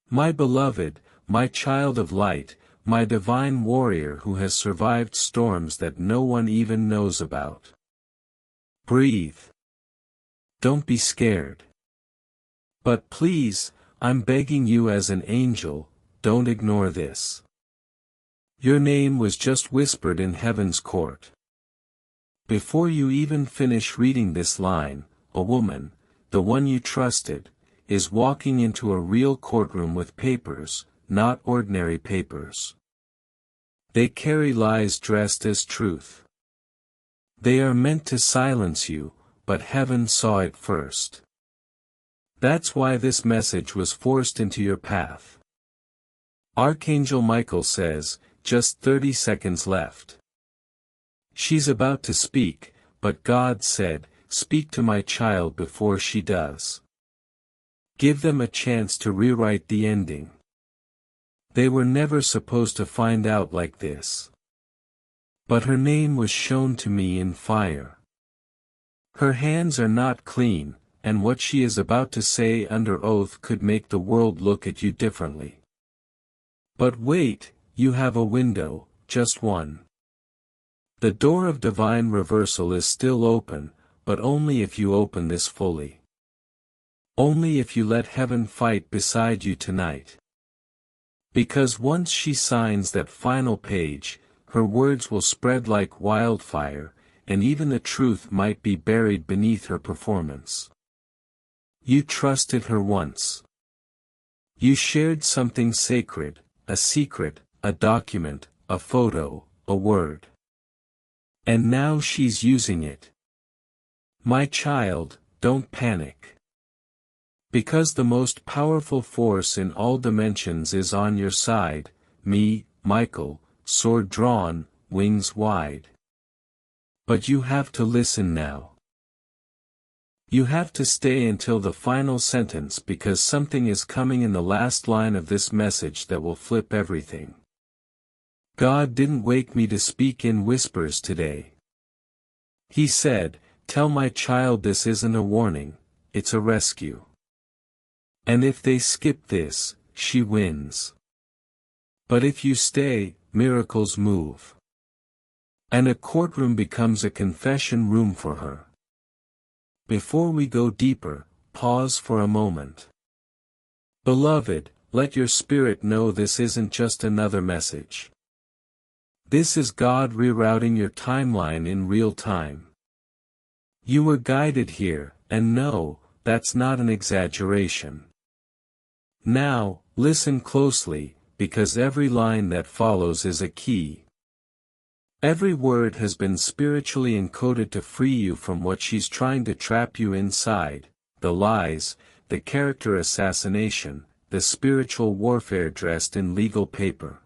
My beloved, my child of light, my divine warrior who has survived storms that no one even knows about. Breathe. Don't be scared. But please, I'm begging you as an angel, don't ignore this. Your name was just whispered in heaven's court. Before you even finish reading this line, a woman, the one you trusted, is walking into a real courtroom with papers, not ordinary papers. They carry lies dressed as truth. They are meant to silence you, but heaven saw it first. That's why this message was forced into your path. Archangel Michael says, just 30 seconds left. She's about to speak, but God said, speak to my child before she does. Give them a chance to rewrite the ending. They were never supposed to find out like this. But her name was shown to me in fire. Her hands are not clean, and what she is about to say under oath could make the world look at you differently. But wait, you have a window, just one. The door of divine reversal is still open, but only if you open this fully. Only if you let heaven fight beside you tonight. Because once she signs that final page, her words will spread like wildfire, and even the truth might be buried beneath her performance. You trusted her once. You shared something sacred, a secret, a document, a photo, a word. And now she's using it. My child, don't panic. Because the most powerful force in all dimensions is on your side, me, Michael, sword drawn, wings wide. But you have to listen now. You have to stay until the final sentence because something is coming in the last line of this message that will flip everything. God didn't wake me to speak in whispers today. He said, tell my child this isn't a warning, it's a rescue. And if they skip this, she wins. But if you stay, miracles move. And a courtroom becomes a confession room for her. Before we go deeper, pause for a moment. Beloved, let your spirit know this isn't just another message. This is God rerouting your timeline in real time. You were guided here, and no, that's not an exaggeration. Now, listen closely, because every line that follows is a key. Every word has been spiritually encoded to free you from what she's trying to trap you inside, the lies, the character assassination, the spiritual warfare dressed in legal paper.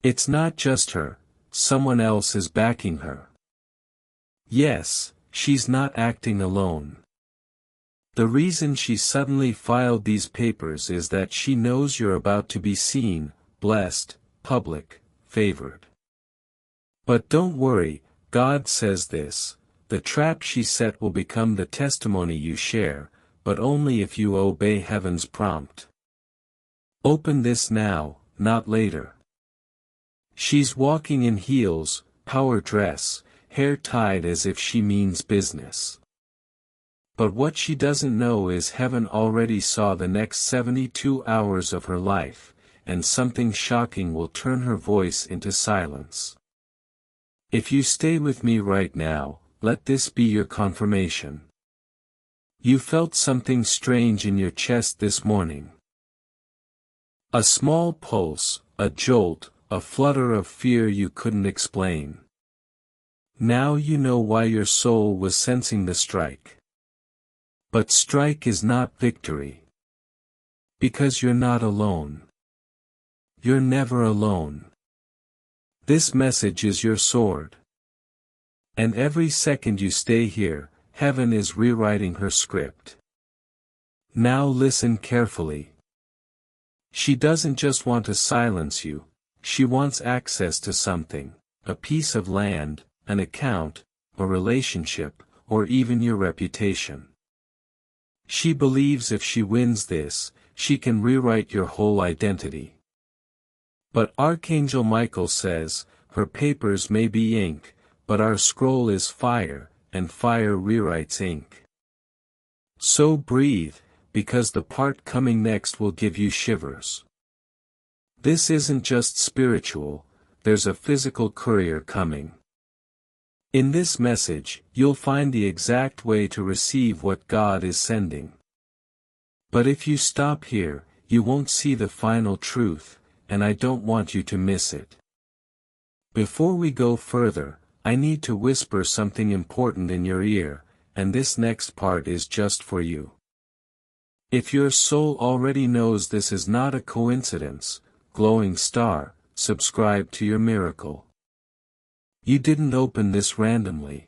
It's not just her, someone else is backing her. Yes, she's not acting alone. The reason she suddenly filed these papers is that she knows you're about to be seen, blessed, public, favored. But don't worry, God says this, the trap she set will become the testimony you share, but only if you obey heaven's prompt. Open this now, not later. She's walking in heels, power dress, hair tied as if she means business. But what she doesn't know is heaven already saw the next 72 hours of her life, and something shocking will turn her voice into silence. If you stay with me right now, let this be your confirmation. You felt something strange in your chest this morning. A small pulse, a jolt, a flutter of fear you couldn't explain. Now you know why your soul was sensing the strike. But strike is not victory. Because you're not alone. You're never alone. This message is your sword. And every second you stay here, heaven is rewriting her script. Now listen carefully. She doesn't just want to silence you, she wants access to something, a piece of land, an account, a relationship, or even your reputation. She believes if she wins this, she can rewrite your whole identity. But Archangel Michael says, her papers may be ink, but our scroll is fire, and fire rewrites ink. So breathe, because the part coming next will give you shivers. This isn't just spiritual, there's a physical courier coming. In this message, you'll find the exact way to receive what God is sending. But if you stop here, you won't see the final truth, and I don't want you to miss it. Before we go further, I need to whisper something important in your ear, and this next part is just for you. If your soul already knows this is not a coincidence, glowing star, subscribe to your miracle. You didn't open this randomly.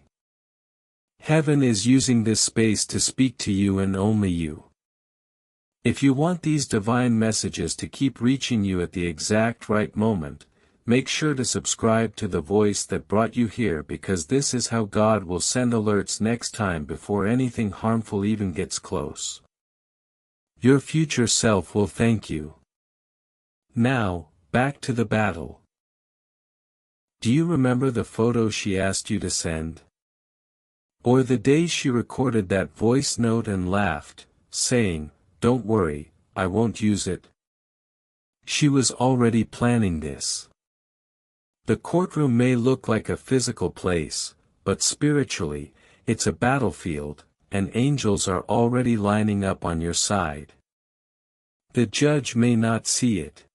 Heaven is using this space to speak to you and only you. If you want these divine messages to keep reaching you at the exact right moment, make sure to subscribe to the voice that brought you here, because this is how God will send alerts next time before anything harmful even gets close. Your future self will thank you. Now, back to the battle. Do you remember the photo she asked you to send? Or the day she recorded that voice note and laughed, saying, "Don't worry, I won't use it"? She was already planning this. The courtroom may look like a physical place, but spiritually, it's a battlefield, and angels are already lining up on your side. The judge may not see it.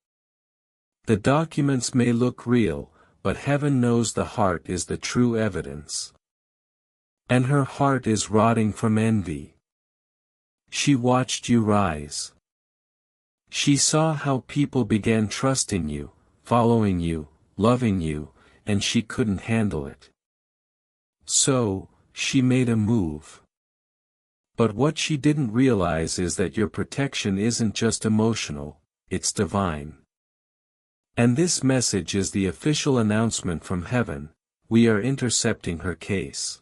The documents may look real, but heaven knows the heart is the true evidence. And her heart is rotting from envy. She watched you rise. She saw how people began trusting you, following you, loving you, and she couldn't handle it. So, she made a move. But what she didn't realize is that your protection isn't just emotional, it's divine. And this message is the official announcement from heaven: we are intercepting her case.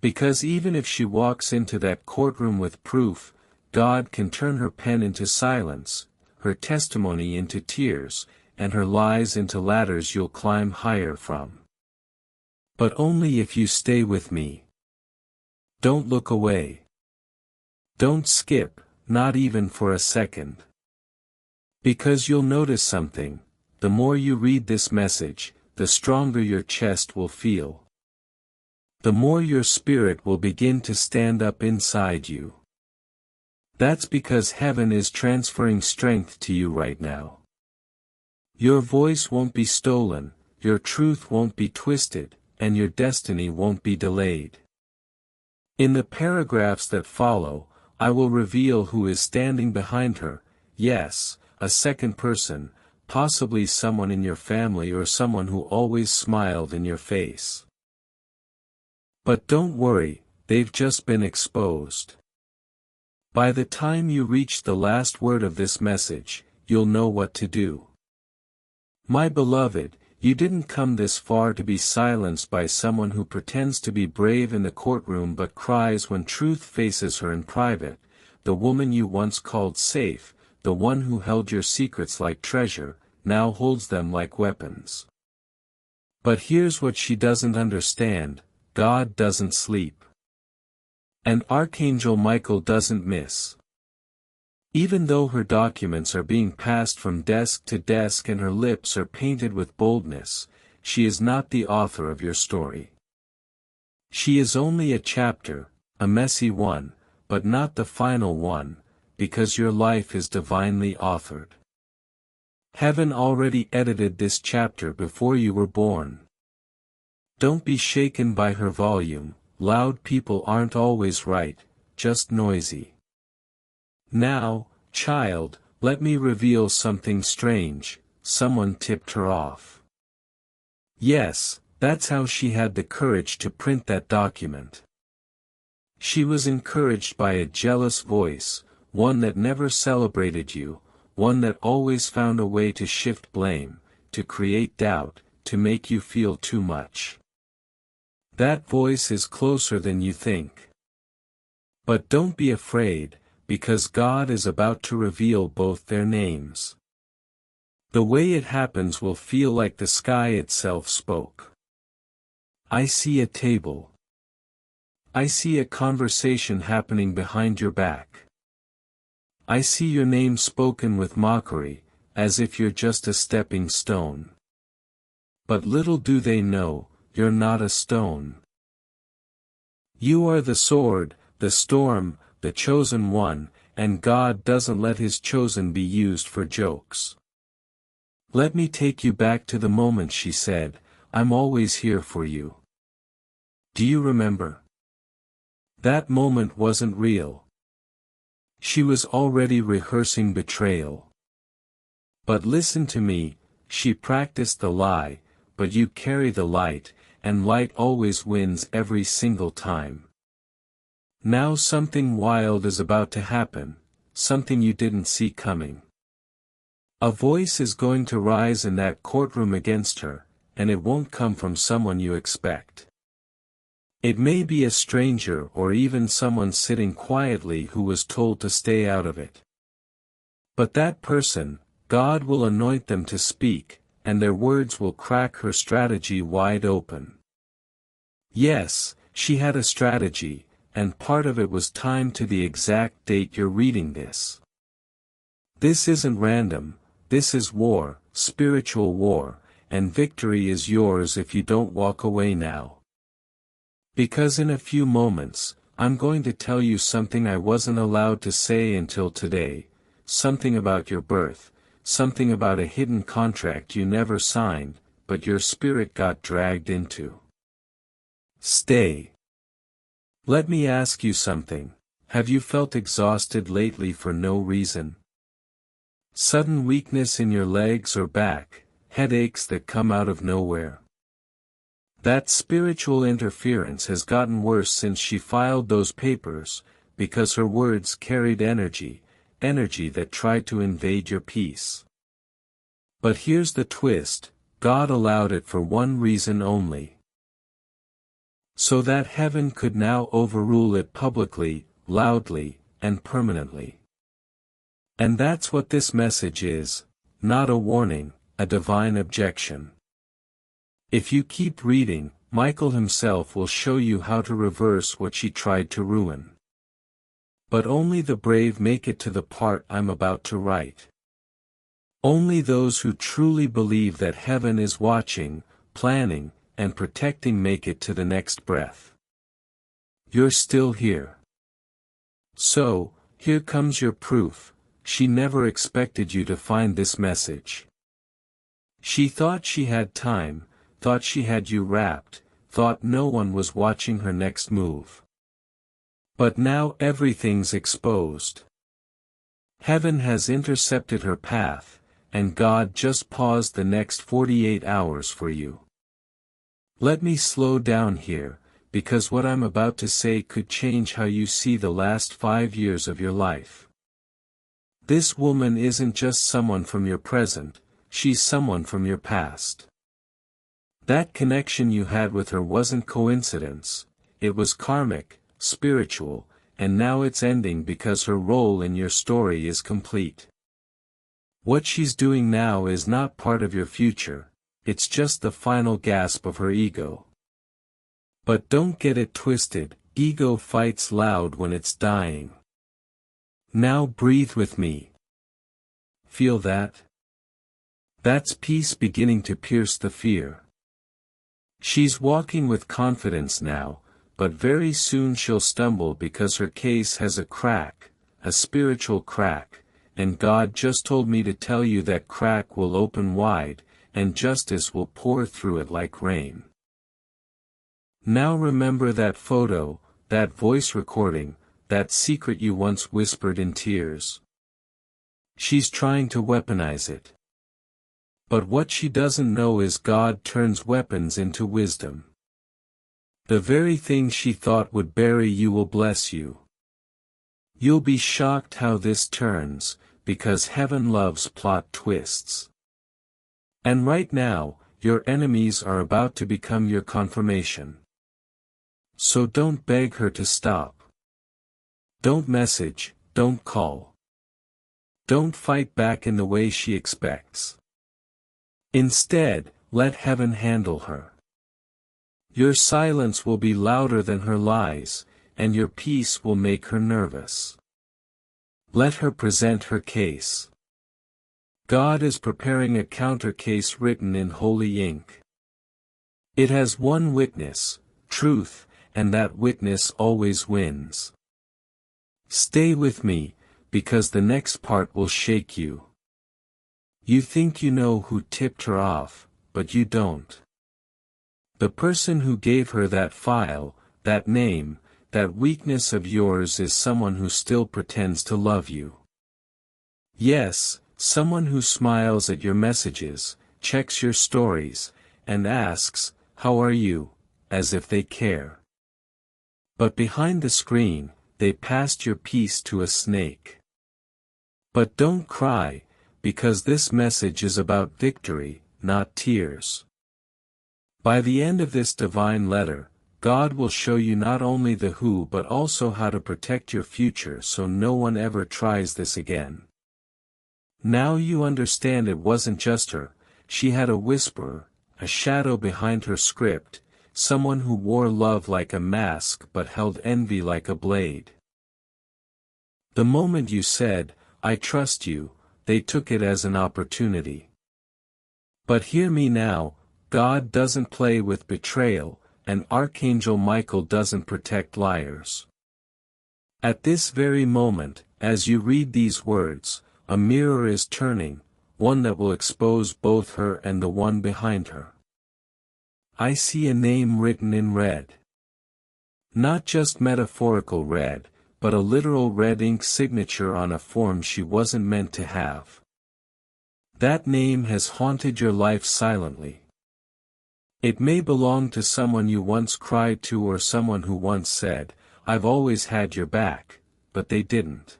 Because even if she walks into that courtroom with proof, God can turn her pen into silence, her testimony into tears, and her lies into ladders you'll climb higher from. But only if you stay with me. Don't look away. Don't skip, not even for a second. Because you'll notice something: the more you read this message, the stronger your chest will feel. The more your spirit will begin to stand up inside you. That's because heaven is transferring strength to you right now. Your voice won't be stolen, your truth won't be twisted, and your destiny won't be delayed. In the paragraphs that follow, I will reveal who is standing behind her. Yes, a second person, possibly someone in your family or someone who always smiled in your face. But don't worry, they've just been exposed. By the time you reach the last word of this message, you'll know what to do. My beloved, you didn't come this far to be silenced by someone who pretends to be brave in the courtroom but cries when truth faces her in private, the woman you once called safe, the one who held your secrets like treasure, now holds them like weapons. But here's what she doesn't understand: God doesn't sleep. And Archangel Michael doesn't miss. Even though her documents are being passed from desk to desk and her lips are painted with boldness, she is not the author of your story. She is only a chapter, a messy one, but not the final one, because your life is divinely authored. Heaven already edited this chapter before you were born. Don't be shaken by her volume. Loud people aren't always right, just noisy. Now, child, let me reveal something strange: someone tipped her off. Yes, that's how she had the courage to print that document. She was encouraged by a jealous voice, one that never celebrated you, one that always found a way to shift blame, to create doubt, to make you feel too much. That voice is closer than you think. But don't be afraid, because God is about to reveal both their names. The way it happens will feel like the sky itself spoke. I see a table. I see a conversation happening behind your back. I see your name spoken with mockery, as if you're just a stepping stone. But little do they know, you're not a stone. You are the sword, the storm, the chosen one, and God doesn't let his chosen be used for jokes. Let me take you back to the moment she said, "I'm always here for you." Do you remember? That moment wasn't real. She was already rehearsing betrayal. But listen to me, she practiced the lie, but you carry the light, and light always wins every single time. Now something wild is about to happen, something you didn't see coming. A voice is going to rise in that courtroom against her, and it won't come from someone you expect. It may be a stranger or even someone sitting quietly who was told to stay out of it. But that person, God will anoint them to speak, and their words will crack her strategy wide open. Yes, she had a strategy, and part of it was timed to the exact date you're reading this. This isn't random, this is war, spiritual war, and victory is yours if you don't walk away now. Because in a few moments, I'm going to tell you something I wasn't allowed to say until today, something about your birth, something about a hidden contract you never signed, but your spirit got dragged into. Stay. Let me ask you something. Have you felt exhausted lately for no reason? Sudden weakness in your legs or back, headaches that come out of nowhere? That spiritual interference has gotten worse since she filed those papers, because her words carried energy, energy that tried to invade your peace. But here's the twist, God allowed it for one reason only. So that heaven could now overrule it publicly, loudly, and permanently. And that's what this message is, not a warning, a divine objection. If you keep reading, Michael himself will show you how to reverse what she tried to ruin. But only the brave make it to the part I'm about to write. Only those who truly believe that heaven is watching, planning, and protecting make it to the next breath. You're still here. So, here comes your proof. She never expected you to find this message. She thought she had time, thought she had you wrapped, thought no one was watching her next move. But now everything's exposed. Heaven has intercepted her path, and God just paused the next 48 hours for you. Let me slow down here, because what I'm about to say could change how you see the last 5 years of your life. This woman isn't just someone from your present, she's someone from your past. That connection you had with her wasn't coincidence, it was karmic, spiritual, and now it's ending because her role in your story is complete. What she's doing now is not part of your future, it's just the final gasp of her ego. But don't get it twisted, ego fights loud when it's dying. Now breathe with me. Feel that? That's peace beginning to pierce the fear. She's walking with confidence now, but very soon she'll stumble because her case has a crack, a spiritual crack, and God just told me to tell you that crack will open wide, and justice will pour through it like rain. Now remember that photo, that voice recording, that secret you once whispered in tears. She's trying to weaponize it. But what she doesn't know is God turns weapons into wisdom. The very thing she thought would bury you will bless you. You'll be shocked how this turns, because heaven loves plot twists. And right now, your enemies are about to become your confirmation. So don't beg her to stop. Don't message, don't call. Don't fight back in the way she expects. Instead, let heaven handle her. Your silence will be louder than her lies, and your peace will make her nervous. Let her present her case. God is preparing a counter case written in holy ink. It has one witness, truth, and that witness always wins. Stay with me, because the next part will shake you. You think you know who tipped her off, but you don't. The person who gave her that file, that name, that weakness of yours is someone who still pretends to love you. Yes, someone who smiles at your messages, checks your stories, and asks, "How are you?" as if they care. But behind the screen, they passed your peace to a snake. But don't cry, because this message is about victory, not tears. By the end of this divine letter, God will show you not only the who but also how to protect your future so no one ever tries this again. Now you understand it wasn't just her, she had a whisperer, a shadow behind her script, someone who wore love like a mask but held envy like a blade. The moment you said, "I trust you," they took it as an opportunity. But hear me now, God doesn't play with betrayal, and Archangel Michael doesn't protect liars. At this very moment, as you read these words, a mirror is turning, one that will expose both her and the one behind her. I see a name written in red. Not just metaphorical red, but a literal red ink signature on a form she wasn't meant to have. That name has haunted your life silently. It may belong to someone you once cried to or someone who once said, "I've always had your back," but they didn't.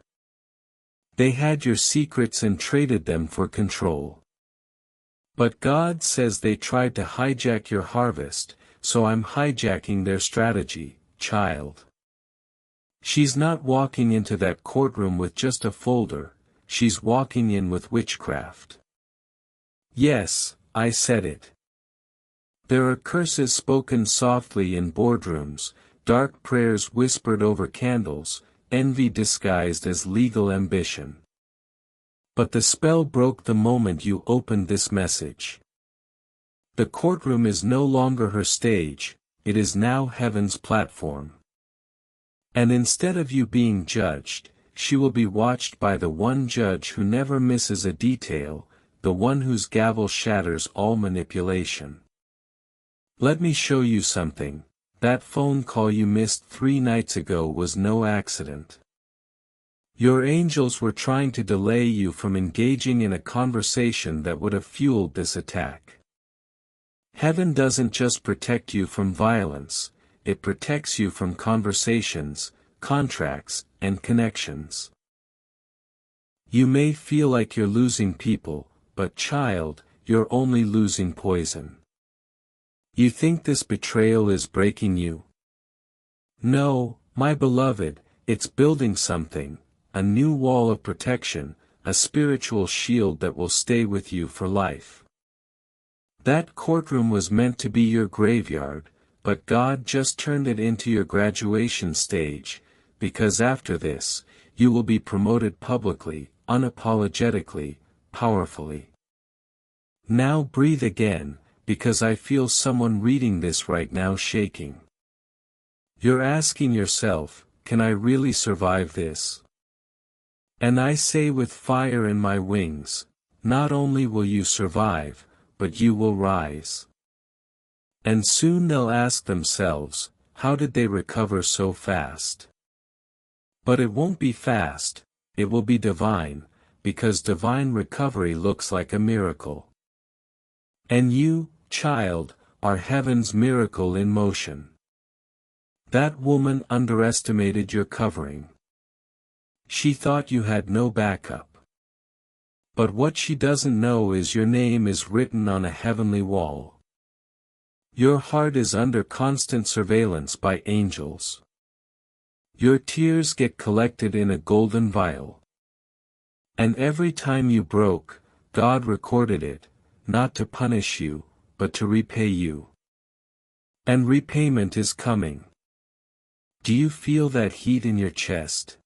They had your secrets and traded them for control. But God says they tried to hijack your harvest, so I'm hijacking their strategy, child. She's not walking into that courtroom with just a folder, she's walking in with witchcraft. Yes, I said it. There are curses spoken softly in boardrooms, dark prayers whispered over candles, envy disguised as legal ambition. But the spell broke the moment you opened this message. The courtroom is no longer her stage, it is now heaven's platform. And instead of you being judged, she will be watched by the one judge who never misses a detail, the one whose gavel shatters all manipulation. Let me show you something. That phone call you missed 3 nights ago was no accident. Your angels were trying to delay you from engaging in a conversation that would have fueled this attack. Heaven doesn't just protect you from violence, it protects you from conversations, contracts, and connections. You may feel like you're losing people, but child, you're only losing poison. You think this betrayal is breaking you? No, my beloved, it's building something, a new wall of protection, a spiritual shield that will stay with you for life. That courtroom was meant to be your graveyard, but God just turned it into your graduation stage, because after this, you will be promoted publicly, unapologetically, powerfully. Now breathe again, because I feel someone reading this right now shaking. You're asking yourself, can I really survive this? And I say with fire in my wings, not only will you survive, but you will rise. And soon they'll ask themselves, how did they recover so fast? But it won't be fast, it will be divine, because divine recovery looks like a miracle. And you, child, are heaven's miracle in motion. That woman underestimated your covering. She thought you had no backup. But what she doesn't know is your name is written on a heavenly wall. Your heart is under constant surveillance by angels. Your tears get collected in a golden vial. And every time you broke, God recorded it, not to punish you, but to repay you. And repayment is coming. Do you feel that heat in your chest?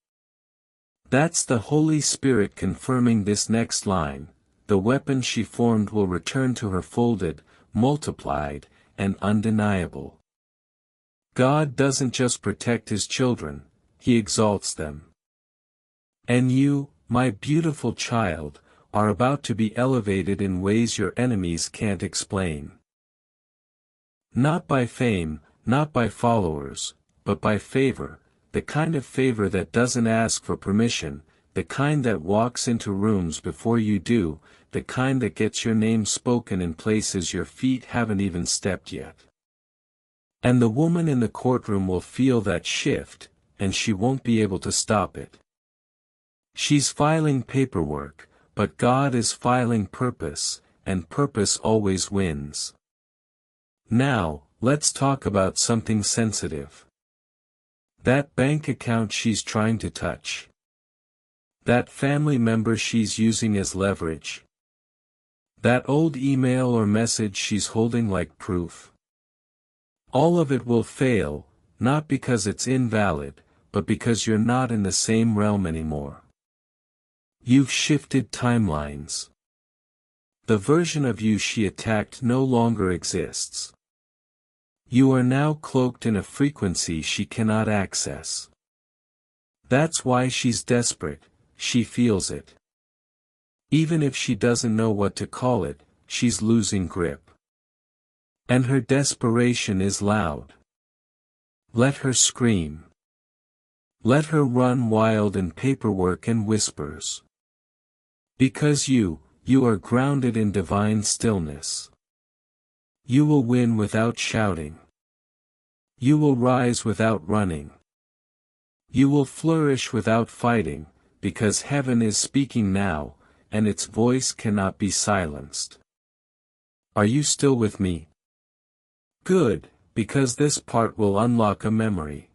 That's the Holy Spirit confirming this next line. The weapon she formed will return to her folded, multiplied, and undeniable. God doesn't just protect His children, He exalts them. And you, my beautiful child, are about to be elevated in ways your enemies can't explain. Not by fame, not by followers, but by favor, the kind of favor that doesn't ask for permission, the kind that walks into rooms before you do, the kind that gets your name spoken in places your feet haven't even stepped yet. And the woman in the courtroom will feel that shift, and she won't be able to stop it. She's filing paperwork, but God is filing purpose, and purpose always wins. Now, let's talk about something sensitive. That bank account she's trying to touch. That family member she's using as leverage. That old email or message she's holding like proof. All of it will fail, not because it's invalid, but because you're not in the same realm anymore. You've shifted timelines. The version of you she attacked no longer exists. You are now cloaked in a frequency she cannot access. That's why she's desperate, she feels it. Even if she doesn't know what to call it, she's losing grip. And her desperation is loud. Let her scream. Let her run wild in paperwork and whispers. Because you are grounded in divine stillness. You will win without shouting. You will rise without running. You will flourish without fighting, because heaven is speaking now, and its voice cannot be silenced. Are you still with me? Good, because this part will unlock a memory.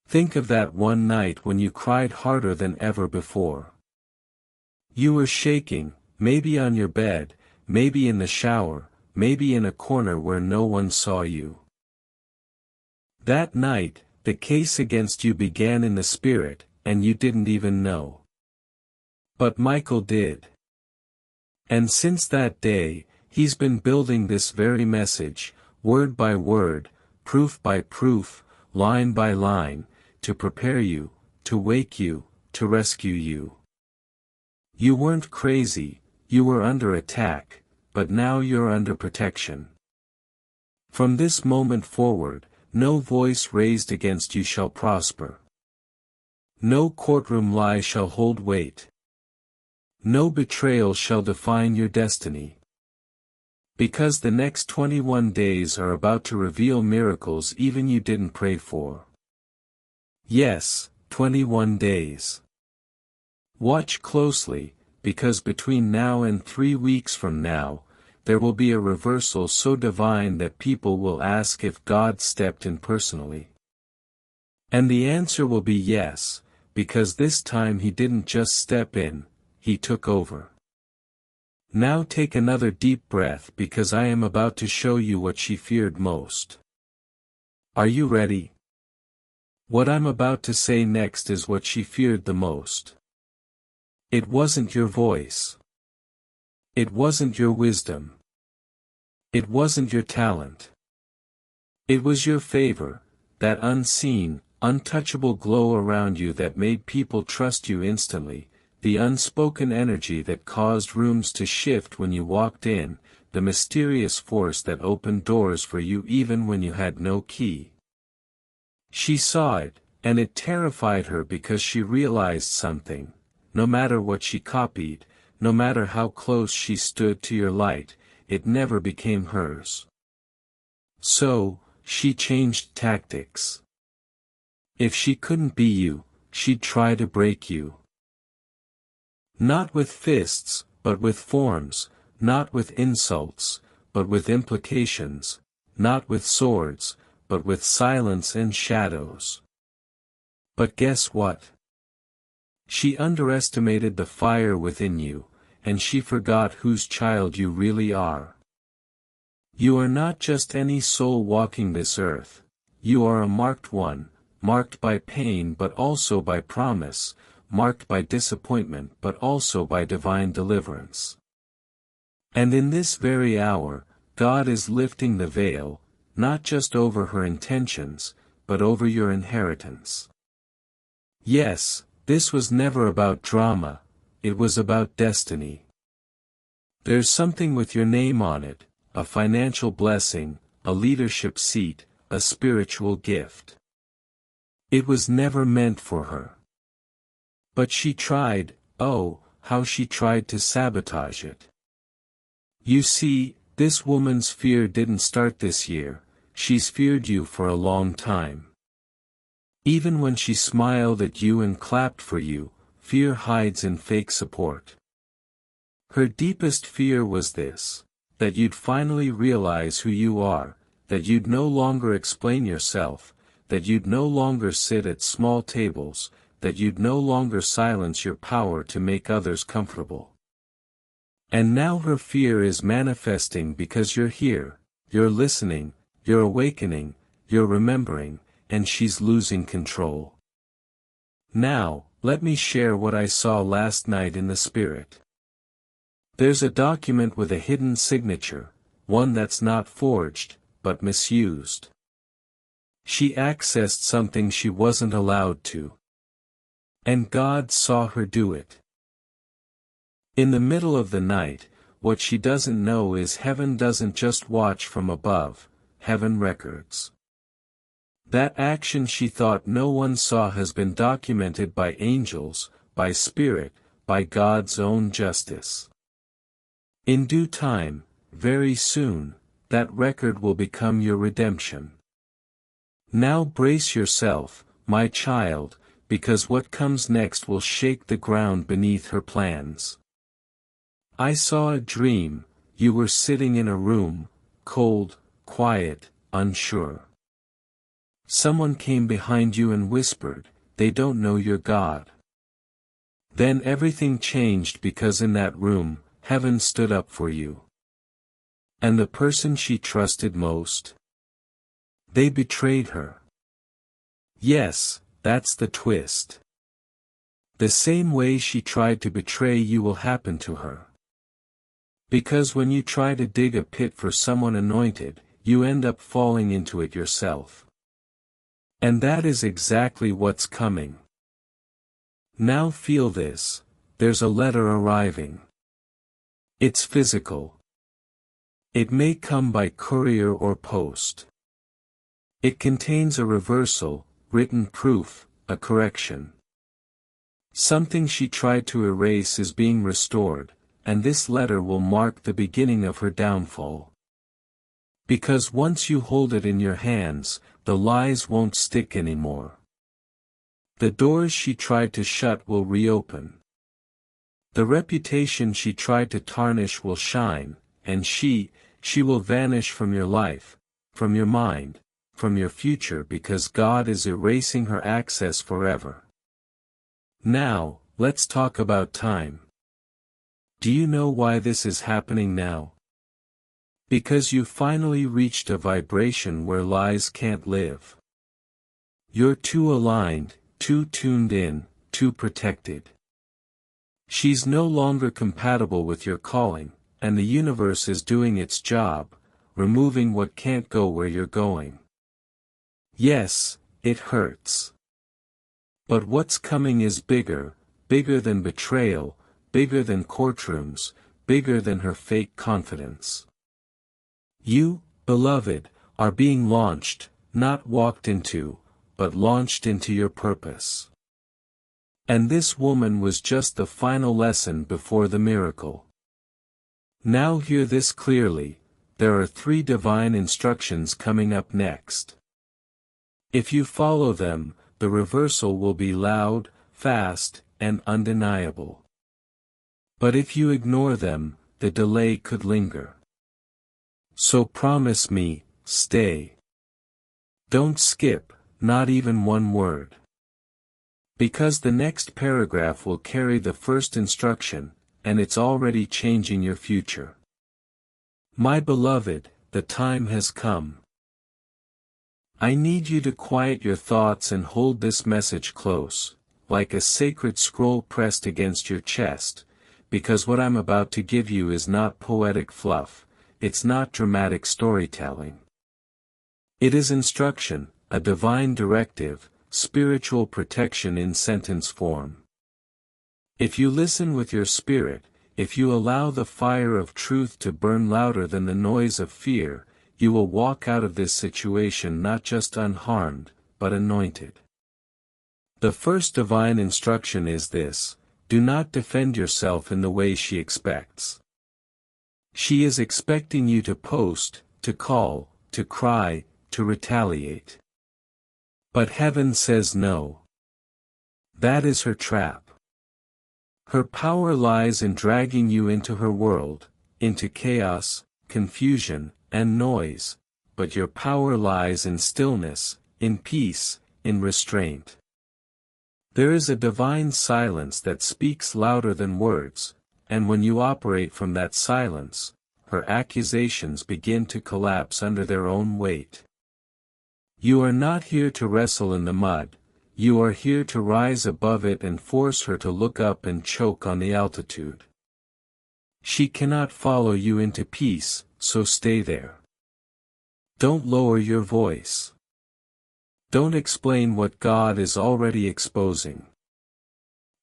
Think of that one night when you cried harder than ever before. You were shaking, maybe on your bed, maybe in the shower, maybe in a corner where no one saw you. That night, the case against you began in the spirit, and you didn't even know. But Michael did. And since that day, he's been building this very message, word by word, proof by proof, line by line, to prepare you, to wake you, to rescue you. You weren't crazy, you were under attack, but now you're under protection. From this moment forward, no voice raised against you shall prosper. No courtroom lie shall hold weight. No betrayal shall define your destiny. Because the next 21 days are about to reveal miracles even you didn't pray for. Yes, 21 days. Watch closely, because between now and 3 weeks from now, there will be a reversal so divine that people will ask if God stepped in personally. And the answer will be yes, because this time He didn't just step in, He took over. Now take another deep breath because I am about to show you what she feared most. Are you ready? What I'm about to say next is what she feared the most. It wasn't your voice. It wasn't your wisdom. It wasn't your talent. It was your favor, that unseen, untouchable glow around you that made people trust you instantly, the unspoken energy that caused rooms to shift when you walked in, the mysterious force that opened doors for you even when you had no key. She saw it, and it terrified her because she realized something. No matter what she copied, no matter how close she stood to your light, it never became hers. So, she changed tactics. If she couldn't be you, she'd try to break you. Not with fists, but with forms, not with insults, but with implications, not with swords, but with silence and shadows. But guess what? She underestimated the fire within you, and she forgot whose child you really are. You are not just any soul walking this earth, you are a marked one, marked by pain but also by promise, marked by disappointment but also by divine deliverance. And in this very hour, God is lifting the veil, not just over her intentions, but over your inheritance. Yes, this was never about drama, it was about destiny. There's something with your name on it, a financial blessing, a leadership seat, a spiritual gift. It was never meant for her. But she tried, oh, how she tried to sabotage it. You see, this woman's fear didn't start this year, she's feared you for a long time. Even when she smiled at you and clapped for you, fear hides in fake support. Her deepest fear was this, that you'd finally realize who you are, that you'd no longer explain yourself, that you'd no longer sit at small tables, that you'd no longer silence your power to make others comfortable. And now her fear is manifesting because you're here, you're listening, you're awakening, you're remembering, and she's losing control. Now, let me share what I saw last night in the spirit. There's a document with a hidden signature, one that's not forged, but misused. She accessed something she wasn't allowed to. And God saw her do it. In the middle of the night, what she doesn't know is heaven doesn't just watch from above, heaven records. That action she thought no one saw has been documented by angels, by spirit, by God's own justice. In due time, very soon, that record will become your redemption. Now brace yourself, my child, because what comes next will shake the ground beneath her plans. I saw a dream, you were sitting in a room, cold, quiet, unsure. Someone came behind you and whispered, "They don't know you're God." Then everything changed because in that room, heaven stood up for you. And the person she trusted most? They betrayed her. Yes, that's the twist. The same way she tried to betray you will happen to her. Because when you try to dig a pit for someone anointed, you end up falling into it yourself. And that is exactly what's coming. Now feel this, there's a letter arriving. It's physical. It may come by courier or post. It contains a reversal, written proof, a correction. Something she tried to erase is being restored, and this letter will mark the beginning of her downfall. Because once you hold it in your hands, the lies won't stick anymore. The doors she tried to shut will reopen. The reputation she tried to tarnish will shine, and she will vanish from your life, from your mind, from your future because God is erasing her access forever. Now, let's talk about time. Do you know why this is happening now? Because you finally reached a vibration where lies can't live. You're too aligned, too tuned in, too protected. She's no longer compatible with your calling, and the universe is doing its job, removing what can't go where you're going. Yes, it hurts. But what's coming is bigger, bigger than betrayal, bigger than courtrooms, bigger than her fake confidence. You, beloved, are being launched, not walked into, but launched into your purpose. And this woman was just the final lesson before the miracle. Now hear this clearly, there are 3 divine instructions coming up next. If you follow them, the reversal will be loud, fast, and undeniable. But if you ignore them, the delay could linger. So promise me, stay. Don't skip, not even one word. Because the next paragraph will carry the first instruction, and it's already changing your future. My beloved, the time has come. I need you to quiet your thoughts and hold this message close, like a sacred scroll pressed against your chest, because what I'm about to give you is not poetic fluff, it's not dramatic storytelling. It is instruction, a divine directive, spiritual protection in sentence form. If you listen with your spirit, if you allow the fire of truth to burn louder than the noise of fear, you will walk out of this situation not just unharmed, but anointed. The first divine instruction is this: do not defend yourself in the way she expects. She is expecting you to post, to call, to cry, to retaliate. But heaven says no. That is her trap. Her power lies in dragging you into her world, into chaos, confusion, and noise, but your power lies in stillness, in peace, in restraint. There is a divine silence that speaks louder than words, and when you operate from that silence, her accusations begin to collapse under their own weight. You are not here to wrestle in the mud, you are here to rise above it and force her to look up and choke on the altitude. She cannot follow you into peace, so stay there. Don't lower your voice. Don't explain what God is already exposing.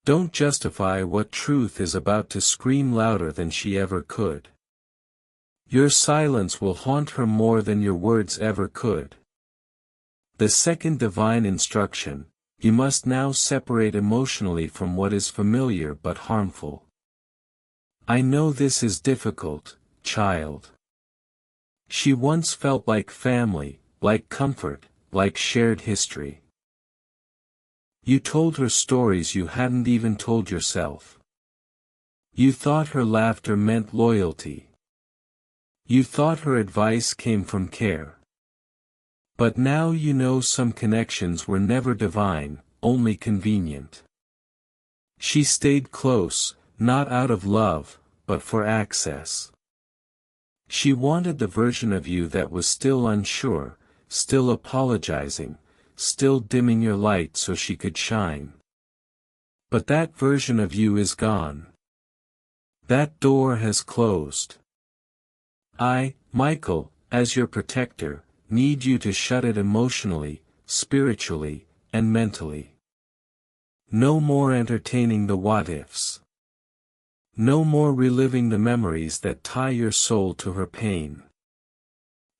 Don't justify what truth is about to scream louder than she ever could. Your silence will haunt her more than your words ever could. The second divine instruction: you must now separate emotionally from what is familiar but harmful. I know this is difficult, child. She once felt like family, like comfort, like shared history. You told her stories you hadn't even told yourself. You thought her laughter meant loyalty. You thought her advice came from care. But now you know some connections were never divine, only convenient. She stayed close, not out of love, but for access. She wanted the version of you that was still unsure, still apologizing, still dimming your light so she could shine. But that version of you is gone. That door has closed. I, Michael, as your protector, need you to shut it emotionally, spiritually, and mentally. No more entertaining the what-ifs. No more reliving the memories that tie your soul to her pain.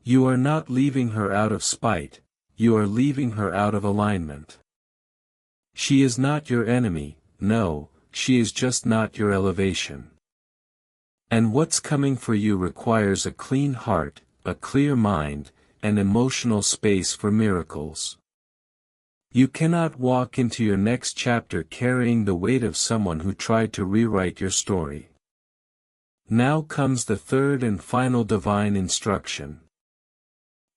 You are not leaving her out of spite, you are leaving her out of alignment. She is not your enemy, no, she is just not your elevation. And what's coming for you requires a clean heart, a clear mind, and emotional space for miracles. You cannot walk into your next chapter carrying the weight of someone who tried to rewrite your story. Now comes the third and final divine instruction.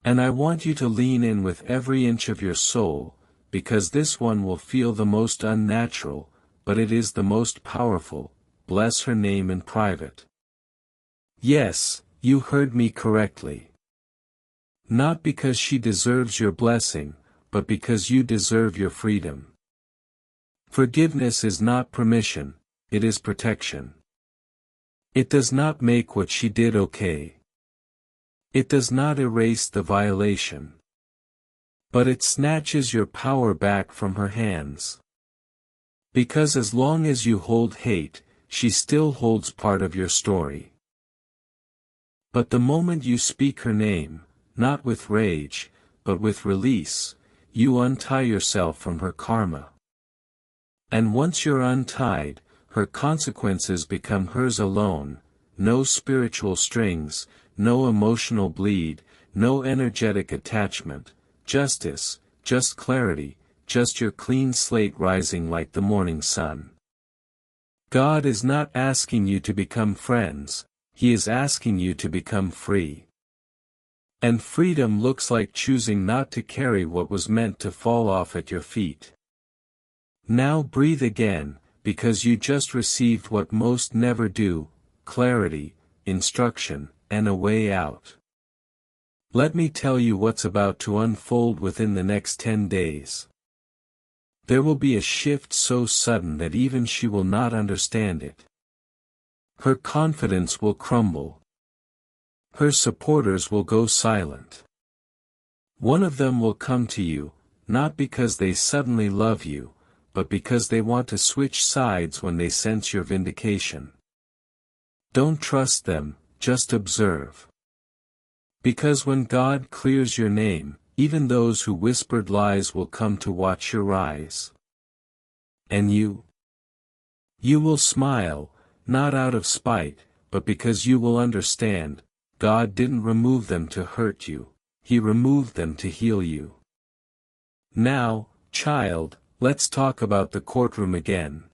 And I want you to lean in with every inch of your soul, because this one will feel the most unnatural, but it is the most powerful. Bless her name in private. Yes, you heard me correctly. Not because she deserves your blessing, but because you deserve your freedom. Forgiveness is not permission, it is protection. It does not make what she did okay. It does not erase the violation. But it snatches your power back from her hands. Because as long as you hold hate, she still holds part of your story. But the moment you speak her name, not with rage, but with release, you untie yourself from her karma. And once you're untied, her consequences become hers alone, no spiritual strings, no emotional bleed, no energetic attachment, justice, just clarity, just your clean slate rising like the morning sun. God is not asking you to become friends, He is asking you to become free. And freedom looks like choosing not to carry what was meant to fall off at your feet. Now breathe again, because you just received what most never do: clarity, instruction, and a way out. Let me tell you what's about to unfold within the next 10 days. There will be a shift so sudden that even she will not understand it. Her confidence will crumble. Her supporters will go silent. One of them will come to you, not because they suddenly love you, but because they want to switch sides when they sense your vindication. Don't trust them, just observe. Because when God clears your name, even those who whispered lies will come to watch your rise. And you? You will smile, not out of spite, but because you will understand, God didn't remove them to hurt you, He removed them to heal you. Now, child, let's talk about the courtroom again.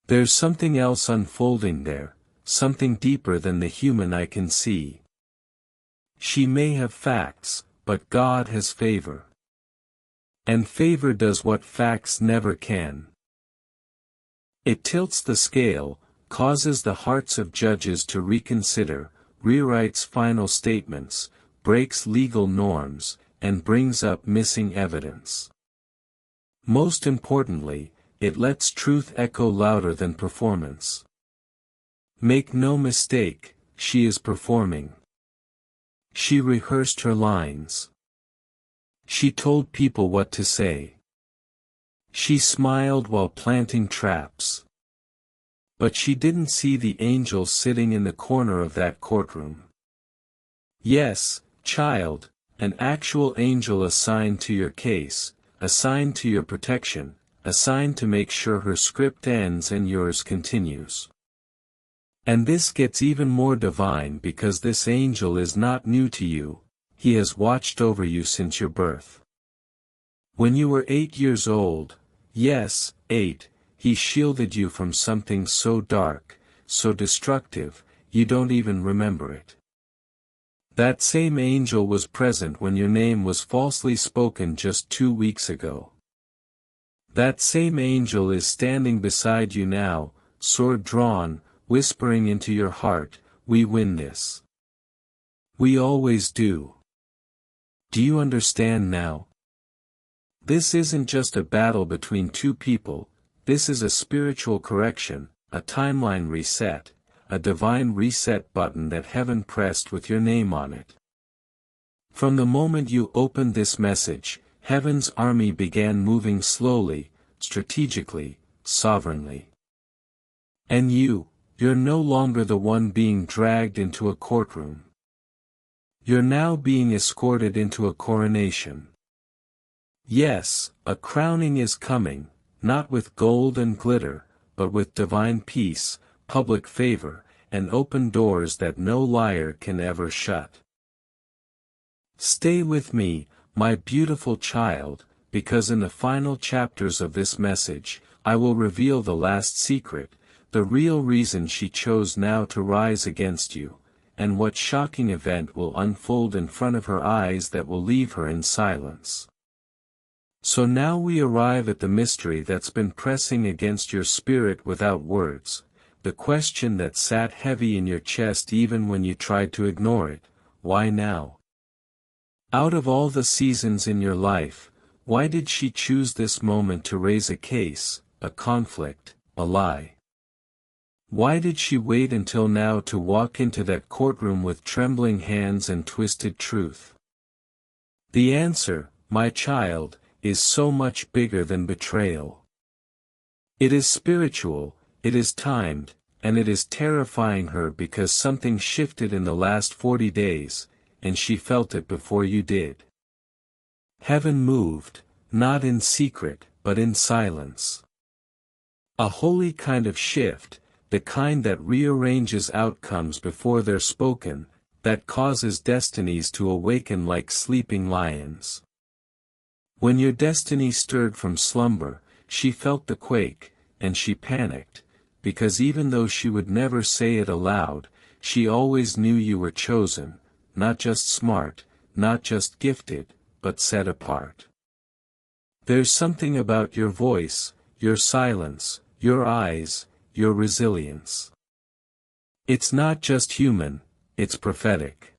There's something else unfolding there, something deeper than the human eye can see. She may have facts, but God has favor. And favor does what facts never can. It tilts the scale, causes the hearts of judges to reconsider, rewrites final statements, breaks legal norms, and brings up missing evidence. Most importantly, it lets truth echo louder than performance. Make no mistake, she is performing. She rehearsed her lines. She told people what to say. She smiled while planting traps. But she didn't see the angel sitting in the corner of that courtroom. Yes, child, an actual angel assigned to your case, assigned to your protection, assigned to make sure her script ends and yours continues. And this gets even more divine because this angel is not new to you, he has watched over you since your birth. When you were 8 years old, yes, 8, he shielded you from something so dark, so destructive, you don't even remember it. That same angel was present when your name was falsely spoken just 2 weeks ago. That same angel is standing beside you now, sword drawn, whispering into your heart, we win this. We always do. Do you understand now? This isn't just a battle between two people, this is a spiritual correction, a timeline reset, a divine reset button that heaven pressed with your name on it. From the moment you opened this message, heaven's army began moving slowly, strategically, sovereignly. And you're no longer the one being dragged into a courtroom. You're now being escorted into a coronation. Yes, a crowning is coming, not with gold and glitter, but with divine peace, public favor, and open doors that no liar can ever shut. Stay with me, my beautiful child, because in the final chapters of this message, I will reveal the last secret, the real reason she chose now to rise against you, and what shocking event will unfold in front of her eyes that will leave her in silence. So now we arrive at the mystery that's been pressing against your spirit without words, the question that sat heavy in your chest even when you tried to ignore it: why now? Out of all the seasons in your life, why did she choose this moment to raise a case, a conflict, a lie? Why did she wait until now to walk into that courtroom with trembling hands and twisted truth? The answer, my child, is so much bigger than betrayal. It is spiritual, it is timed, and it is terrifying her because something shifted in the last 40 days, and she felt it before you did. Heaven moved, not in secret, but in silence. A holy kind of shift, the kind that rearranges outcomes before they're spoken, that causes destinies to awaken like sleeping lions. When your destiny stirred from slumber, she felt the quake, and she panicked, because even though she would never say it aloud, she always knew you were chosen, not just smart, not just gifted, but set apart. There's something about your voice, your silence, your eyes, your resilience. It's not just human, it's prophetic.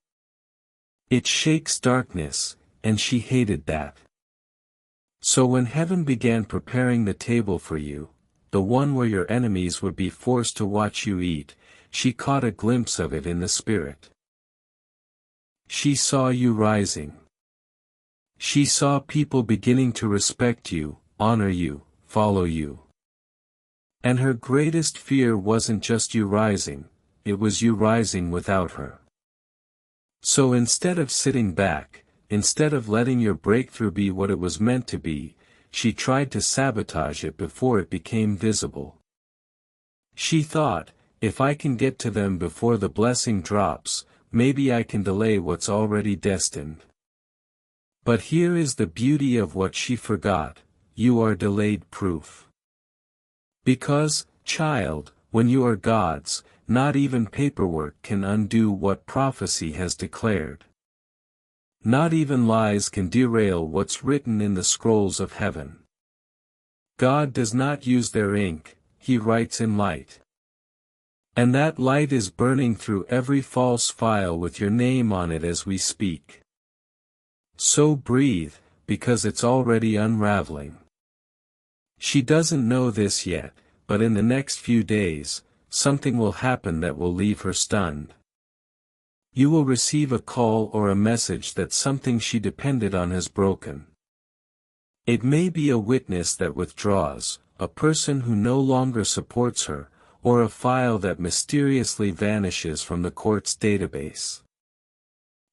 It shakes darkness, and she hated that. So when heaven began preparing the table for you, the one where your enemies would be forced to watch you eat, she caught a glimpse of it in the spirit. She saw you rising. She saw people beginning to respect you, honor you, follow you. And her greatest fear wasn't just you rising, it was you rising without her. So instead of sitting back, instead of letting your breakthrough be what it was meant to be, she tried to sabotage it before it became visible. She thought, if I can get to them before the blessing drops, maybe I can delay what's already destined. But here is the beauty of what she forgot: you are delayed proof. Because, child, when you are God's, not even paperwork can undo what prophecy has declared. Not even lies can derail what's written in the scrolls of heaven. God does not use their ink, He writes in light. And that light is burning through every false file with your name on it as we speak. So breathe, because it's already unraveling. She doesn't know this yet, but in the next few days, something will happen that will leave her stunned. You will receive a call or a message that something she depended on has broken. It may be a witness that withdraws, a person who no longer supports her, or a file that mysteriously vanishes from the court's database.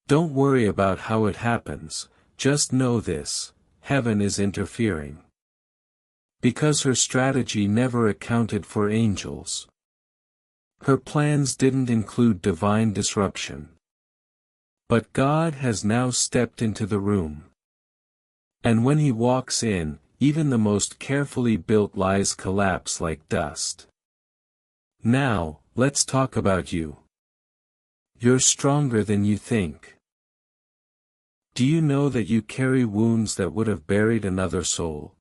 Don't worry about how it happens, just know this: heaven is interfering. Because her strategy never accounted for angels. Her plans didn't include divine disruption. But God has now stepped into the room. And when He walks in, even the most carefully built lies collapse like dust. Now, let's talk about you. You're stronger than you think. Do you know that you carry wounds that would have buried another soul?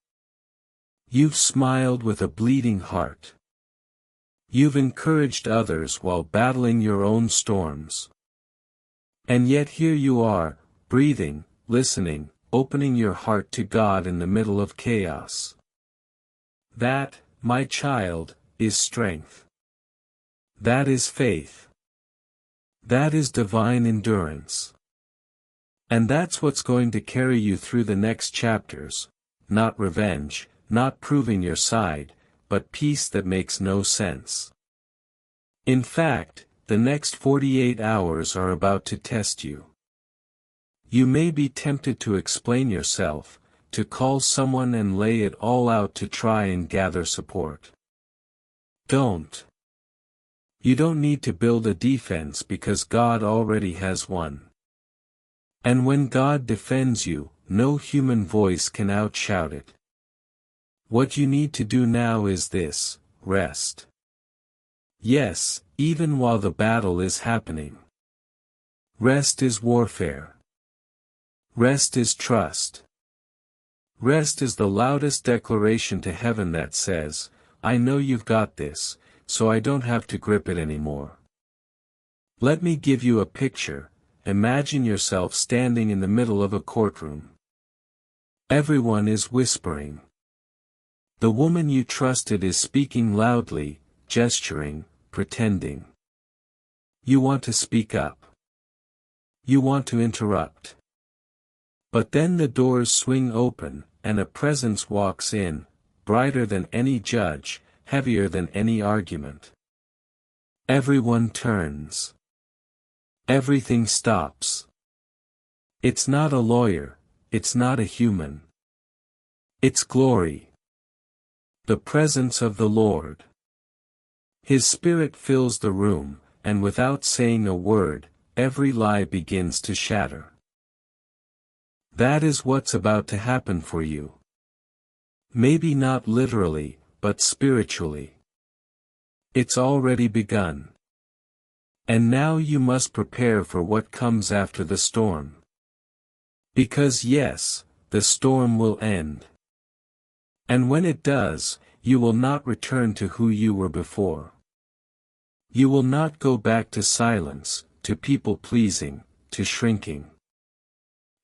You've smiled with a bleeding heart. You've encouraged others while battling your own storms. And yet here you are, breathing, listening, opening your heart to God in the middle of chaos. That, my child, is strength. That is faith. That is divine endurance. And that's what's going to carry you through the next chapters: not revenge, not proving your side, but peace that makes no sense. In fact, the next 48 hours are about to test you. You may be tempted to explain yourself, to call someone and lay it all out to try and gather support. Don't. You don't need to build a defense because God already has one. And when God defends you, no human voice can outshout it. What you need to do now is this: rest. Yes, even while the battle is happening. Rest is warfare. Rest is trust. Rest is the loudest declaration to heaven that says, I know you've got this, so I don't have to grip it anymore. Let me give you a picture. Imagine yourself standing in the middle of a courtroom. Everyone is whispering. The woman you trusted is speaking loudly, gesturing, pretending. You want to speak up. You want to interrupt. But then the doors swing open, and a presence walks in, brighter than any judge, heavier than any argument. Everyone turns. Everything stops. It's not a lawyer, it's not a human. It's glory. The presence of the Lord. His Spirit fills the room, and without saying a word, every lie begins to shatter. That is what's about to happen for you. Maybe not literally, but spiritually. It's already begun. And now you must prepare for what comes after the storm. Because yes, the storm will end. And when it does, you will not return to who you were before. You will not go back to silence, to people-pleasing, to shrinking.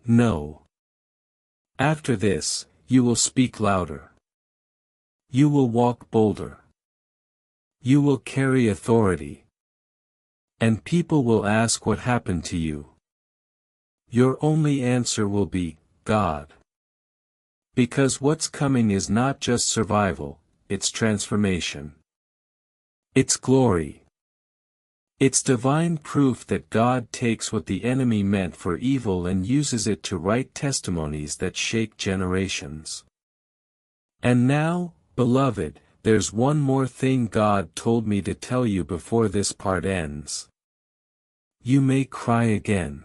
No. After this, you will speak louder. You will walk bolder. You will carry authority. And people will ask what happened to you. Your only answer will be, God. Because what's coming is not just survival, it's transformation. It's glory. It's divine proof that God takes what the enemy meant for evil and uses it to write testimonies that shake generations. And now, beloved, there's one more thing God told me to tell you before this part ends. You may cry again.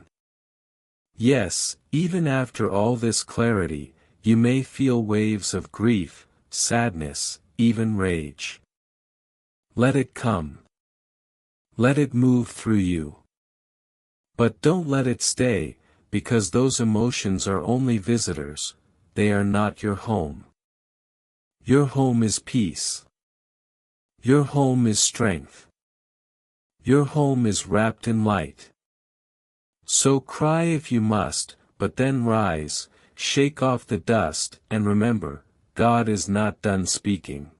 Yes, even after all this clarity, you may feel waves of grief, sadness, even rage. Let it come. Let it move through you. But don't let it stay, because those emotions are only visitors, they are not your home. Your home is peace. Your home is strength. Your home is wrapped in light. So cry if you must, but then rise, shake off the dust, and remember, God is not done speaking.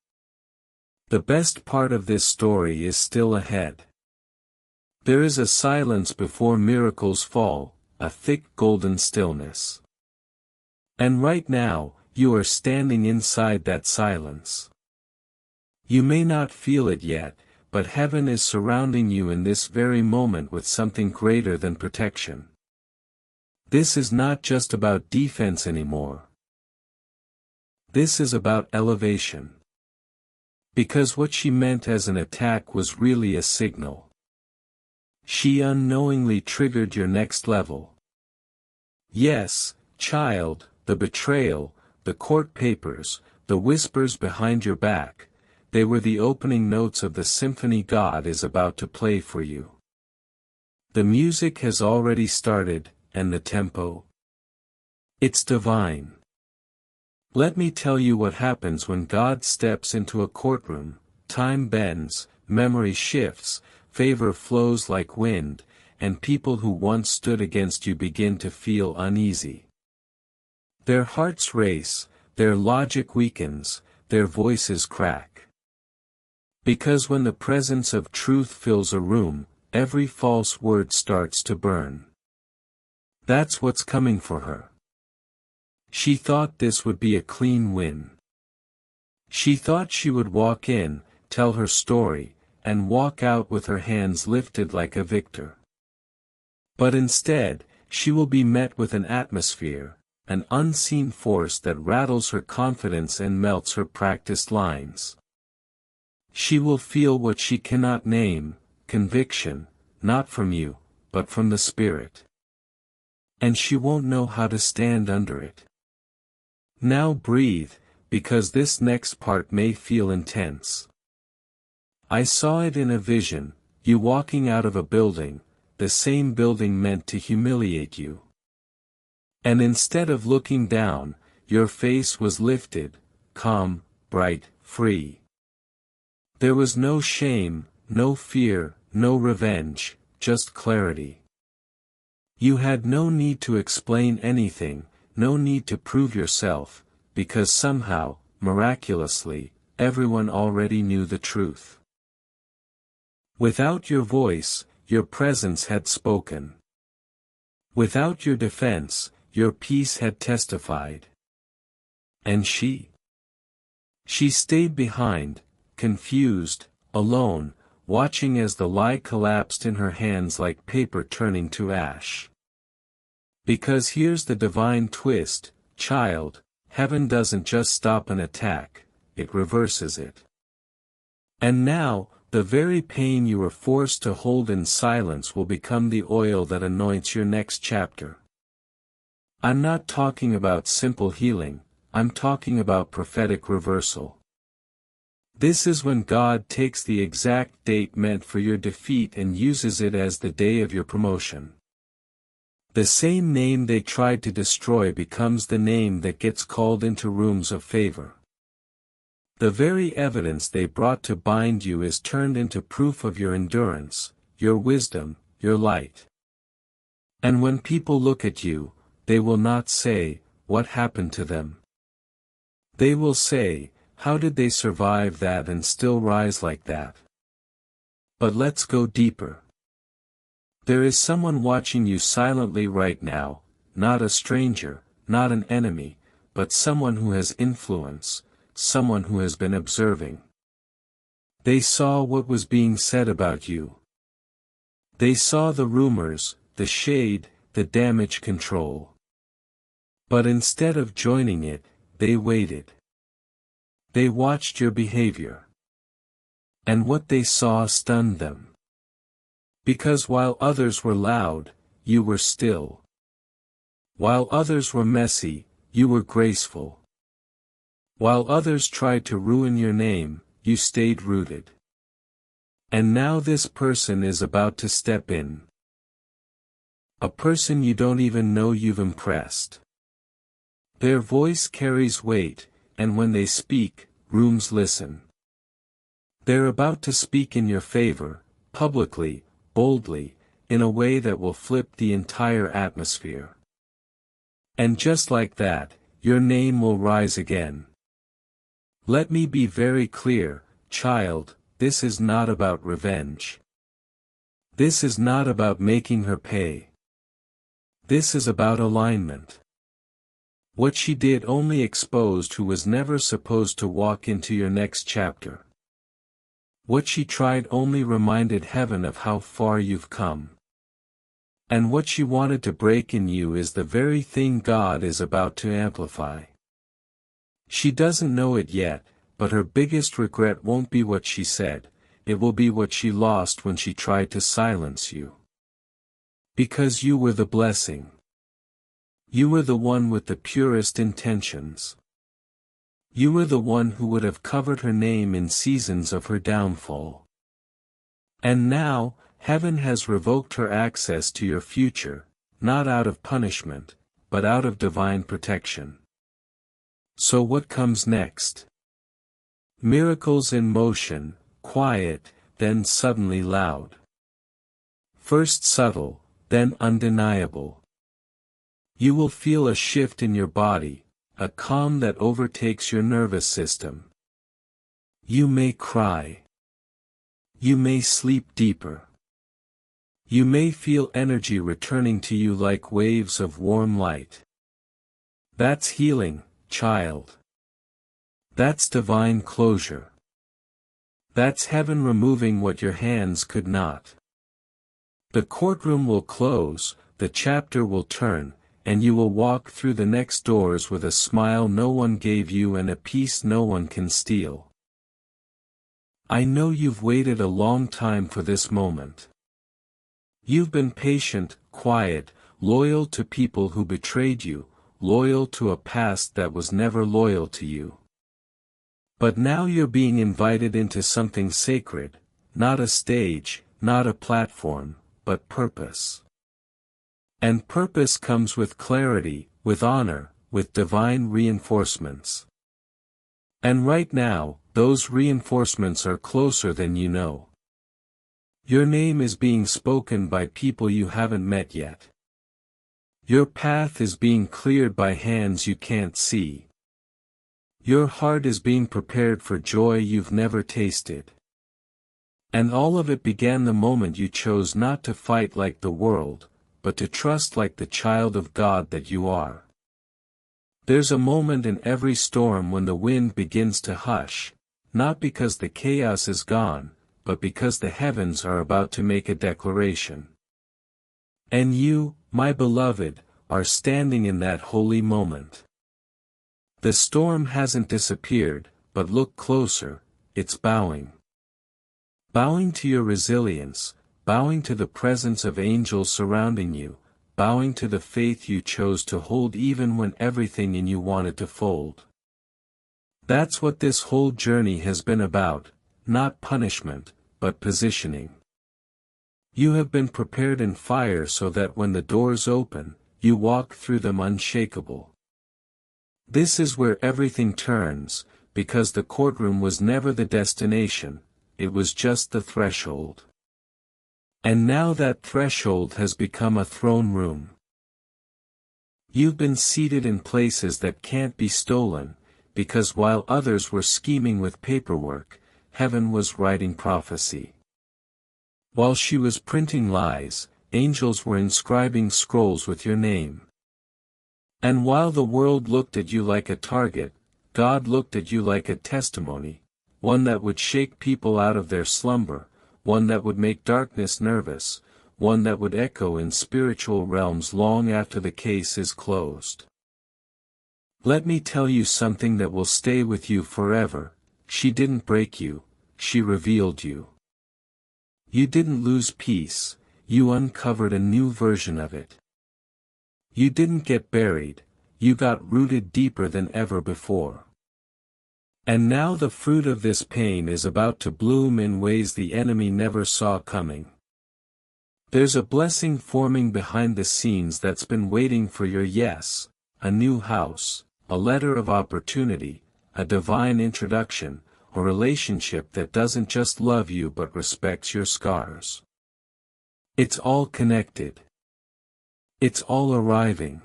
The best part of this story is still ahead. There is a silence before miracles fall, a thick golden stillness. And right now, you are standing inside that silence. You may not feel it yet, but heaven is surrounding you in this very moment with something greater than protection. This is not just about defense anymore. This is about elevation. Because what she meant as an attack was really a signal. She unknowingly triggered your next level. Yes, child, the betrayal, the court papers, the whispers behind your back, they were the opening notes of the symphony God is about to play for you. The music has already started, and the tempo. It's divine. Let me tell you what happens when God steps into a courtroom. Time bends, memory shifts, favor flows like wind, and people who once stood against you begin to feel uneasy. Their hearts race, their logic weakens, their voices crack. Because when the presence of truth fills a room, every false word starts to burn. That's what's coming for her. She thought this would be a clean win. She thought she would walk in, tell her story, and walk out with her hands lifted like a victor. But instead, she will be met with an atmosphere, an unseen force that rattles her confidence and melts her practiced lines. She will feel what she cannot name, conviction, not from you, but from the Spirit. And she won't know how to stand under it. Now breathe, because this next part may feel intense. I saw it in a vision, you walking out of a building, the same building meant to humiliate you. And instead of looking down, your face was lifted, calm, bright, free. There was no shame, no fear, no revenge, just clarity. You had no need to explain anything, no need to prove yourself, because somehow, miraculously, everyone already knew the truth. Without your voice, your presence had spoken. Without your defense, your peace had testified. And she stayed behind, confused, alone, watching as the lie collapsed in her hands like paper turning to ash. Because here's the divine twist, child, heaven doesn't just stop an attack, it reverses it. And now, the very pain you were forced to hold in silence will become the oil that anoints your next chapter. I'm not talking about simple healing, I'm talking about prophetic reversal. This is when God takes the exact date meant for your defeat and uses it as the day of your promotion. The same name they tried to destroy becomes the name that gets called into rooms of favor. The very evidence they brought to bind you is turned into proof of your endurance, your wisdom, your light. And when people look at you, they will not say, "What happened to them?" They will say, "How did they survive that and still rise like that?" But let's go deeper. There is someone watching you silently right now, not a stranger, not an enemy, but someone who has influence, someone who has been observing. They saw what was being said about you. They saw the rumors, the shade, the damage control. But instead of joining it, they waited. They watched your behavior. And what they saw stunned them. Because while others were loud, you were still. While others were messy, you were graceful. While others tried to ruin your name, you stayed rooted. And now this person is about to step in. A person you don't even know you've impressed. Their voice carries weight, and when they speak, rooms listen. They're about to speak in your favor, publicly, boldly, in a way that will flip the entire atmosphere. And just like that, your name will rise again. Let me be very clear, child, this is not about revenge. This is not about making her pay. This is about alignment. What she did only exposed who was never supposed to walk into your next chapter. What she tried only reminded heaven of how far you've come. And what she wanted to break in you is the very thing God is about to amplify. She doesn't know it yet, but her biggest regret won't be what she said, it will be what she lost when she tried to silence you. Because you were the blessing. You were the one with the purest intentions. You were the one who would have covered her name in seasons of her downfall. And now, heaven has revoked her access to your future, not out of punishment, but out of divine protection. So what comes next? Miracles in motion, quiet, then suddenly loud. First subtle, then undeniable. You will feel a shift in your body, a calm that overtakes your nervous system. You may cry. You may sleep deeper. You may feel energy returning to you like waves of warm light. That's healing, child. That's divine closure. That's heaven removing what your hands could not. The courtroom will close, the chapter will turn, and you will walk through the next doors with a smile no one gave you and a peace no one can steal. I know you've waited a long time for this moment. You've been patient, quiet, loyal to people who betrayed you, loyal to a past that was never loyal to you. But now you're being invited into something sacred, not a stage, not a platform, but purpose. And purpose comes with clarity, with honor, with divine reinforcements. And right now, those reinforcements are closer than you know. Your name is being spoken by people you haven't met yet. Your path is being cleared by hands you can't see. Your heart is being prepared for joy you've never tasted. And all of it began the moment you chose not to fight like the world, but to trust like the child of God that you are. There's a moment in every storm when the wind begins to hush, not because the chaos is gone, but because the heavens are about to make a declaration. And you, my beloved, are standing in that holy moment. The storm hasn't disappeared, but look closer, it's bowing. Bowing to your resilience, bowing to the presence of angels surrounding you, bowing to the faith you chose to hold even when everything in you wanted to fold. That's what this whole journey has been about, not punishment, but positioning. You have been prepared in fire so that when the doors open, you walk through them unshakable. This is where everything turns, because the courtroom was never the destination, it was just the threshold. And now that threshold has become a throne room. You've been seated in places that can't be stolen, because while others were scheming with paperwork, heaven was writing prophecy. While she was printing lies, angels were inscribing scrolls with your name. And while the world looked at you like a target, God looked at you like a testimony, one that would shake people out of their slumber, one that would make darkness nervous, one that would echo in spiritual realms long after the case is closed. Let me tell you something that will stay with you forever. She didn't break you, she revealed you. You didn't lose peace, you uncovered a new version of it. You didn't get buried, you got rooted deeper than ever before. And now the fruit of this pain is about to bloom in ways the enemy never saw coming. There's a blessing forming behind the scenes that's been waiting for your yes, a new house, a letter of opportunity, a divine introduction, a relationship that doesn't just love you but respects your scars. It's all connected. It's all arriving.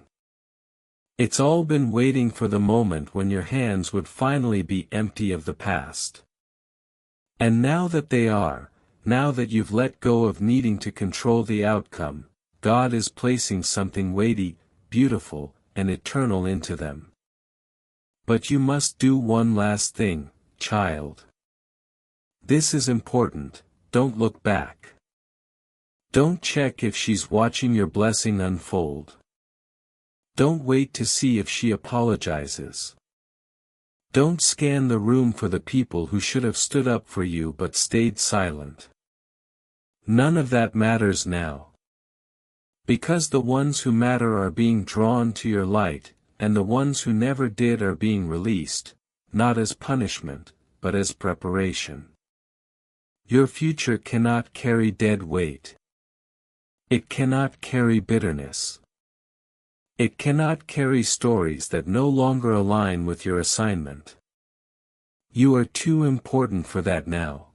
It's all been waiting for the moment when your hands would finally be empty of the past. And now that they are, now that you've let go of needing to control the outcome, God is placing something weighty, beautiful, and eternal into them. But you must do one last thing, child. This is important, don't look back. Don't check if she's watching your blessing unfold. Don't wait to see if she apologizes. Don't scan the room for the people who should have stood up for you but stayed silent. None of that matters now. Because the ones who matter are being drawn to your light, and the ones who never did are being released, not as punishment, but as preparation. Your future cannot carry dead weight. It cannot carry bitterness. It cannot carry stories that no longer align with your assignment. You are too important for that now.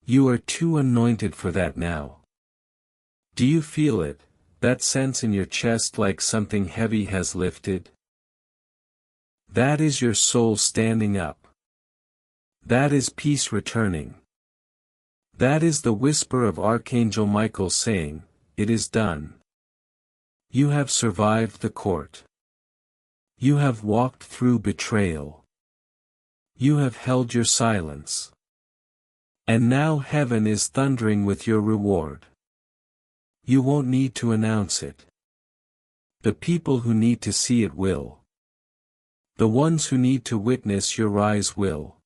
You are too anointed for that now. Do you feel it, that sense in your chest like something heavy has lifted? That is your soul standing up. That is peace returning. That is the whisper of Archangel Michael saying, "It is done." You have survived the court. You have walked through betrayal. You have held your silence. And now heaven is thundering with your reward. You won't need to announce it. The people who need to see it will. The ones who need to witness your rise will.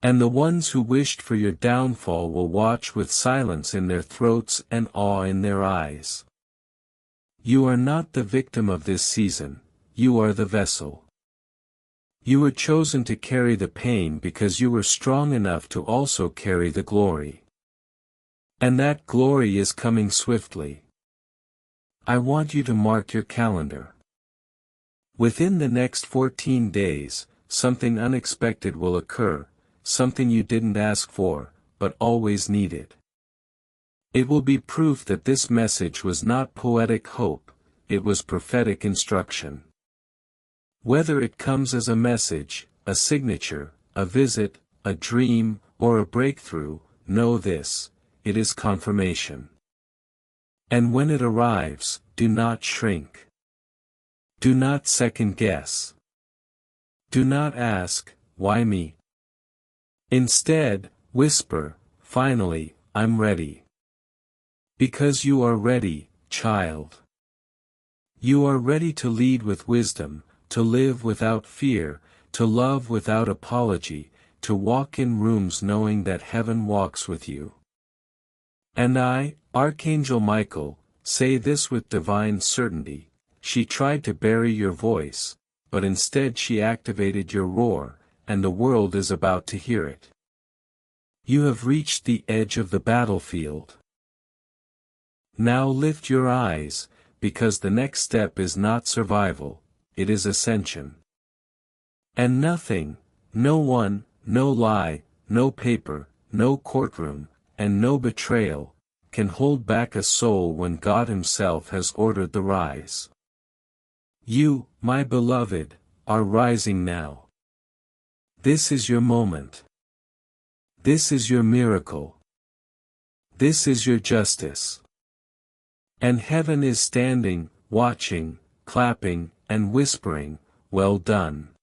And the ones who wished for your downfall will watch with silence in their throats and awe in their eyes. You are not the victim of this season, you are the vessel. You were chosen to carry the pain because you were strong enough to also carry the glory. And that glory is coming swiftly. I want you to mark your calendar. Within the next 14 days, something unexpected will occur, something you didn't ask for, but always needed. It will be proof that this message was not poetic hope, it was prophetic instruction. Whether it comes as a message, a signature, a visit, a dream, or a breakthrough, know this, it is confirmation. And when it arrives, do not shrink. Do not second guess. Do not ask, why me? Instead, whisper, finally, I'm ready. Because you are ready, child. You are ready to lead with wisdom, to live without fear, to love without apology, to walk in rooms knowing that heaven walks with you. And I, Archangel Michael, say this with divine certainty, she tried to bury your voice, but instead she activated your roar, and the world is about to hear it. You have reached the edge of the battlefield. Now lift your eyes, because the next step is not survival, it is ascension. And nothing, No one, no lie, no paper, no courtroom, and no betrayal, can hold back a soul when God Himself has ordered the rise. You, my beloved, are rising now. This is your moment. This is your miracle. This is your justice. And heaven is standing, watching, clapping, and whispering, "Well done."